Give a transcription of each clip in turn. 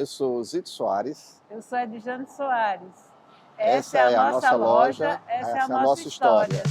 Eu sou Zito Soares. Eu sou Edjane Soares. Essa é a nossa loja, essa é a nossa história.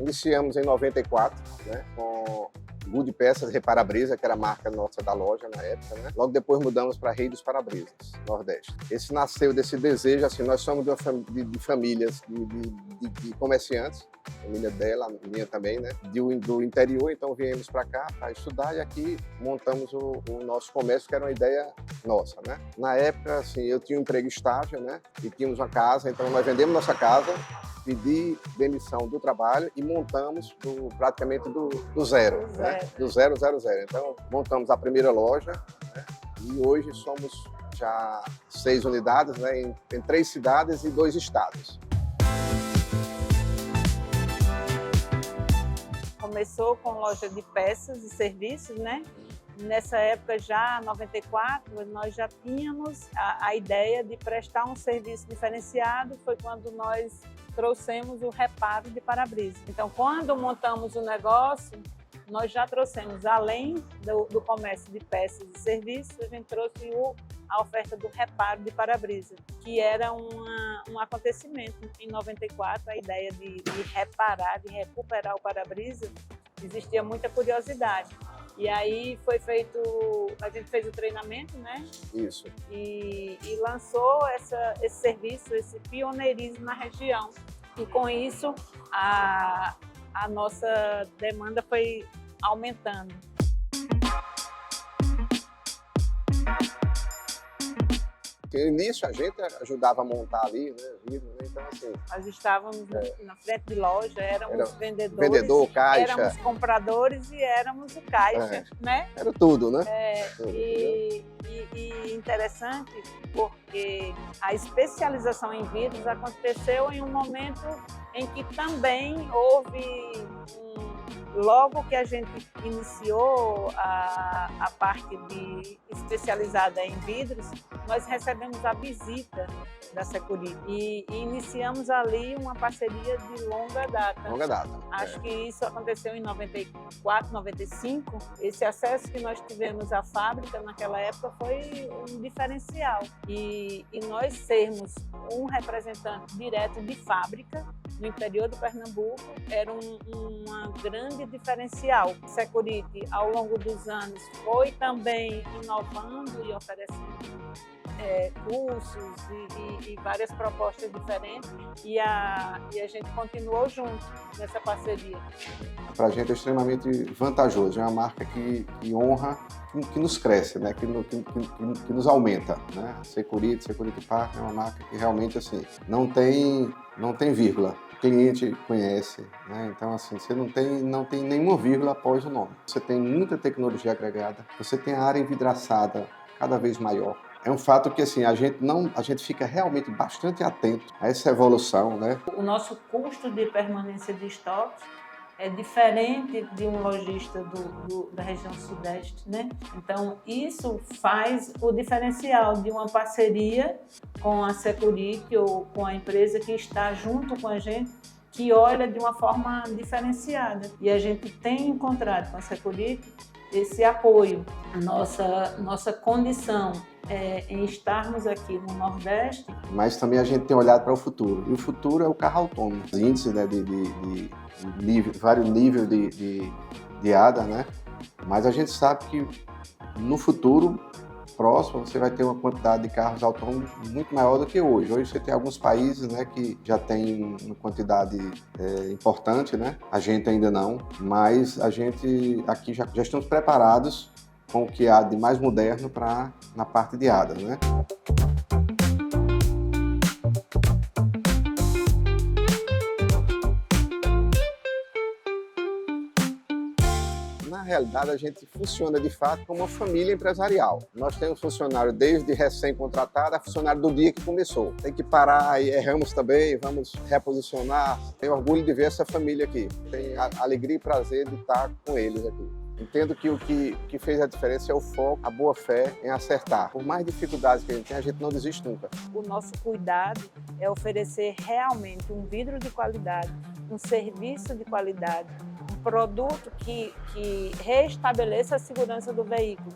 Iniciamos em 94, né, com Good Peças Repara-Brisa, que era a marca nossa da loja na época, né? Logo depois mudamos para Rei dos Para-Brisas, Nordeste. Esse nasceu desse desejo, assim, nós somos de famílias de comerciantes, família dela, minha também, né? Do interior, então viemos para cá para estudar e aqui montamos o nosso comércio, que era uma ideia nossa, né? Na época, assim, eu tinha um emprego estável, né? E tínhamos uma casa, então nós vendemos nossa casa, pedi demissão do trabalho e montamos praticamente do zero, né? Do 000. Então, montamos a primeira loja, né? E hoje somos já 6 unidades, né? Em 3 cidades e 2 estados. Começou com loja de peças e serviços, né? Nessa época, já, 94, nós já tínhamos a ideia de prestar um serviço diferenciado, foi quando nós trouxemos o reparo de para-brisa. Então, quando montamos o negócio, nós já trouxemos, além do comércio de peças e serviços, a gente trouxe a oferta do reparo de para-brisa, que era um acontecimento. Em 94, a ideia de reparar, de recuperar o para-brisa, existia muita curiosidade. E aí foi feito, a gente fez o treinamento, né? Isso. E lançou esse serviço, esse pioneirismo na região. E com isso, a nossa demanda foi aumentando. No início a gente ajudava a montar ali, né, vidro, né? Então assim... Nós estávamos na frente de loja, éramos vendedores, vendedor, caixa. éramos compradores e éramos o caixa, né? Era tudo, né? Tudo, e interessante porque a especialização em vidros aconteceu em um momento em que também houve logo que a gente iniciou a parte especializada em vidros, nós recebemos a visita da Security e iniciamos ali uma parceria de longa data. Longa data. Acho que isso aconteceu em 94, 95. Esse acesso que nós tivemos à fábrica naquela época foi um diferencial. E nós sermos um representante direto de fábrica no interior do Pernambuco era uma grande diferencial. Security, ao longo dos anos, foi também inovando e oferecendo cursos e várias propostas diferentes e a gente continuou junto nessa parceria. Para a gente é extremamente vantajoso, é uma marca que honra, que nos cresce, né? que nos aumenta, né? Security Park é uma marca que realmente assim, não tem vírgula. O cliente conhece, né? Então assim, você não tem nenhuma vírgula após o nome. Você tem muita tecnologia agregada, você tem a área envidraçada cada vez maior. É um fato que assim, a gente fica realmente bastante atento a essa evolução, né? O nosso custo de permanência de estoque é diferente de um lojista da região sudeste, né? Então, isso faz o diferencial de uma parceria com a Security ou com a empresa que está junto com a gente, que olha de uma forma diferenciada. E a gente tem encontrado com a Security esse apoio. A nossa condição em estarmos aqui no Nordeste. Mas também a gente tem olhado para o futuro. E o futuro é o carro autônomo. Os índices, né, vários níveis de ADA, né? Mas a gente sabe que no futuro próximo você vai ter uma quantidade de carros autônomos muito maior do que hoje. Hoje você tem alguns países, né, que já tem uma quantidade importante, né? A gente ainda não, mas a gente aqui já estamos preparados com o que há de mais moderno na parte de ADA, né? Na realidade, a gente funciona de fato como uma família empresarial. Nós temos funcionário desde recém-contratado a funcionário do dia que começou. Tem que parar e erramos também, vamos reposicionar. Tenho orgulho de ver essa família aqui. Tenho a alegria e prazer de estar com eles aqui. Entendo que o que fez a diferença é o foco, a boa fé em acertar. Por mais dificuldades que a gente não desiste nunca. O nosso cuidado é oferecer realmente um vidro de qualidade, um serviço de qualidade, um produto que restabeleça a segurança do veículo.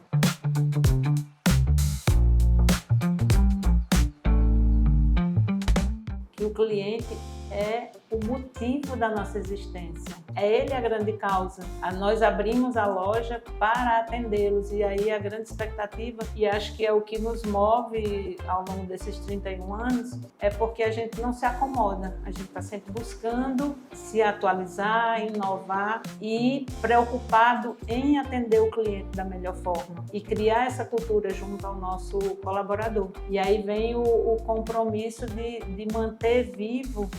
Que o cliente é o motivo da nossa existência. É ele a grande causa. Nós abrimos a loja para atendê-los e aí a grande expectativa, e acho que é o que nos move ao longo desses 31 anos, é porque a gente não se acomoda. A gente está sempre buscando se atualizar, inovar e preocupado em atender o cliente da melhor forma e criar essa cultura junto ao nosso colaborador. E aí vem o compromisso de manter vivo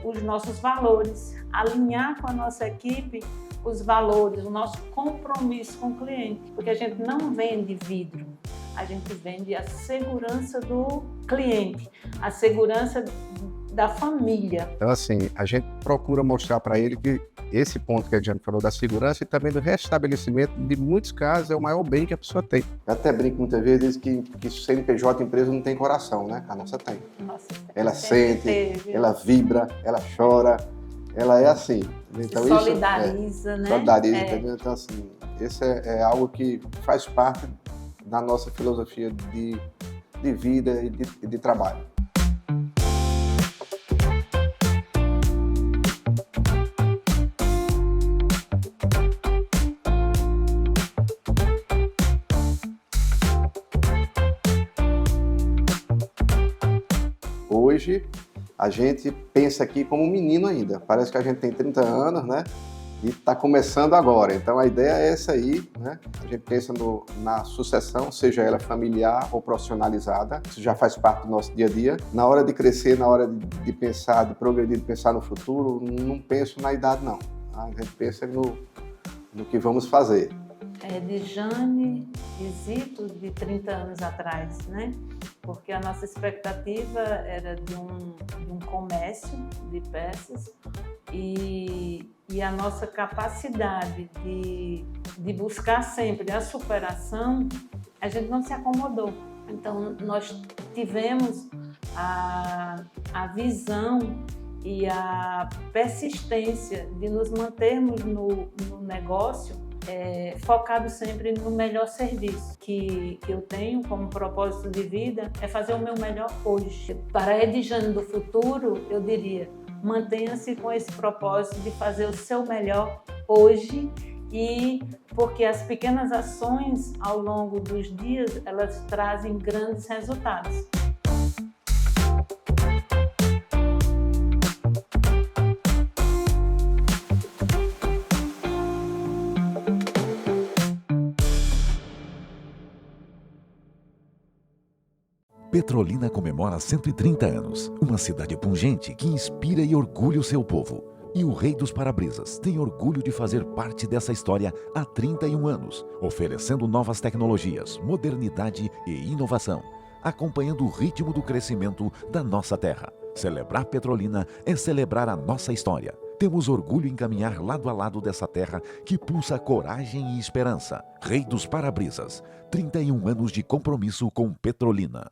os nossos valores, alinhar com a nossa equipe os valores, o nosso compromisso com o cliente, porque a gente não vende vidro, a gente vende a segurança do cliente, a segurança da família. Então, assim, a gente procura mostrar para ele que esse ponto que a gente falou da segurança e também do restabelecimento, de muitos casos, é o maior bem que a pessoa tem. Eu até brinco muitas vezes que CNPJ empresa não tem coração, né? A nossa tem. Nossa, ela sente, ela vibra, ela chora, ela é assim. Então, solidariza, né? Solidariza, entendeu? Então, assim, esse é algo que faz parte da nossa filosofia de vida e de trabalho. Hoje, a gente pensa aqui como um menino ainda. Parece que a gente tem 30 anos, né? E está começando agora. Então, a ideia é essa aí, né? A gente pensa na sucessão, seja ela familiar ou profissionalizada. Isso já faz parte do nosso dia a dia. Na hora de crescer, na hora de pensar, de progredir, de pensar no futuro, não penso na idade, não. A gente pensa no que vamos fazer. De Jane e Zito de 30 anos atrás, né? Porque a nossa expectativa era de um comércio de peças e a nossa capacidade de buscar sempre a superação, a gente não se acomodou. Então, nós tivemos a visão e a persistência de nos mantermos no negócio focado sempre no melhor serviço que eu tenho como propósito de vida, é fazer o meu melhor hoje. Para a Edjane do futuro, eu diria, mantenha-se com esse propósito de fazer o seu melhor hoje, e porque as pequenas ações ao longo dos dias, elas trazem grandes resultados. Petrolina comemora 130 anos, uma cidade pungente que inspira e orgulha o seu povo. E o Rei dos Para-Brisas tem orgulho de fazer parte dessa história há 31 anos, oferecendo novas tecnologias, modernidade e inovação, acompanhando o ritmo do crescimento da nossa terra. Celebrar Petrolina é celebrar a nossa história. Temos orgulho em caminhar lado a lado dessa terra que pulsa coragem e esperança. Rei dos Para-Brisas, 31 anos de compromisso com Petrolina.